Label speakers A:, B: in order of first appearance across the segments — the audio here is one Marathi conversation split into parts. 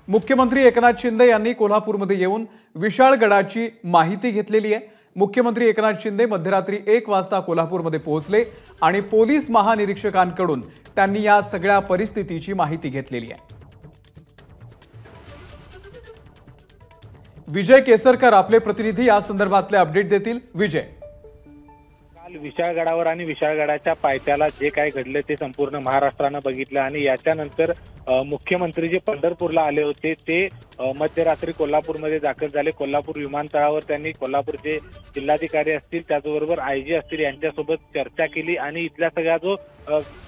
A: मुख्यमंत्री एकनाथ शिंदे यांनी कोल्हापूरमध्ये येऊन विशाळगडाची माहिती घेतलेली आहे। मुख्यमंत्री एकनाथ शिंदे मध्यरात्री 1 वाजता कोल्हापूरमध्ये पोहोचले आणि पोलीस महानिरीक्षकांकडून त्यांनी या सगळ्या परिस्थितीची माहिती घेतलेली आहे। विजय केसरकर आपले प्रतिनिधी या संदर्भातले अपडेट देतील। विजय,
B: काल विशाळगडावर आणि विशाळगडाच्या पायथ्याला जे काय घडले ते संपूर्ण महाराष्ट्राने बघितलं आणि याच्यानंतर मुख्यमंत्री जे पंढरपूरला आले होते ते मध्यरात्री कोल्हापूरमध्ये दाखल झाले। कोल्हापूर विमानतळावर त्यांनी कोल्हापूरचे जिल्हाधिकारी असतील त्याचबरोबर आयजी असतील यांच्यासोबत चर्चा केली आणि इथला सगळा जो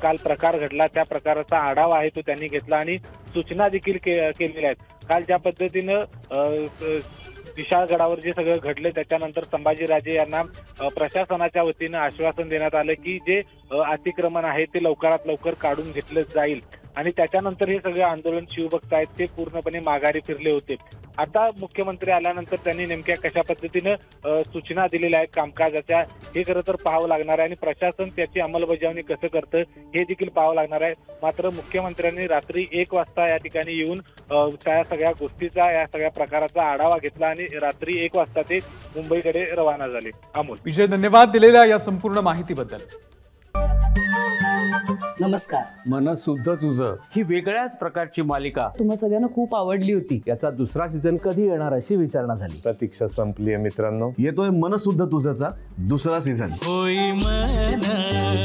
B: काल प्रकार घडला त्या प्रकाराचा आढावा आहे तो त्यांनी घेतला आणि सूचना देखील केलेल्या आहेत। काल ज्या पद्धतीनं विशाळगडावर जे सगळं घडले त्याच्यानंतर संभाजीराजे यांना प्रशासनाच्या वतीने आश्वासन देण्यात आलं की जे अतिक्रमण आहे ते लवकरात लवकर काढून घेतलं जाईल आणि त्याच्यानंतर हे सगळे आंदोलन शिवभक्त आहेत ते पूर्णपणे माघारी फिरले होते। आता मुख्यमंत्री आल्यानंतर त्यांनी नेमक्या कशा पद्धतीनं सूचना दिलेल्या आहेत कामकाजाच्या हे खरं तर पाहावं लागणार आहे आणि प्रशासन त्याची अंमलबजावणी कसं करतं हे देखील पाहावं लागणार आहे। मात्र मुख्यमंत्र्यांनी रात्री 1 वाजता या ठिकाणी येऊन त्या सगळ्या गोष्टीचा या सगळ्या प्रकाराचा आढावा घेतला आणि रात्री 1 वाजता ते मुंबईकडे रवाना झाले। अमोल,
A: विजय, धन्यवाद दिलेल्या या संपूर्ण माहितीबद्दल।
C: नमस्कार।
D: मनसुद्धा तुझं ही वेगळ्याच प्रकारची मालिका
C: तुम्हा सगळ्यांना खूप आवडली होती।
D: याचा दुसरा सीझन कधी येणार अशी विचारणा झाली।
E: प्रतीक्षा संपली आहे मित्रांनो, येतोय मनसुद्धा तुझाचा दुसरा सीझन।
F: होय मनसुद्धा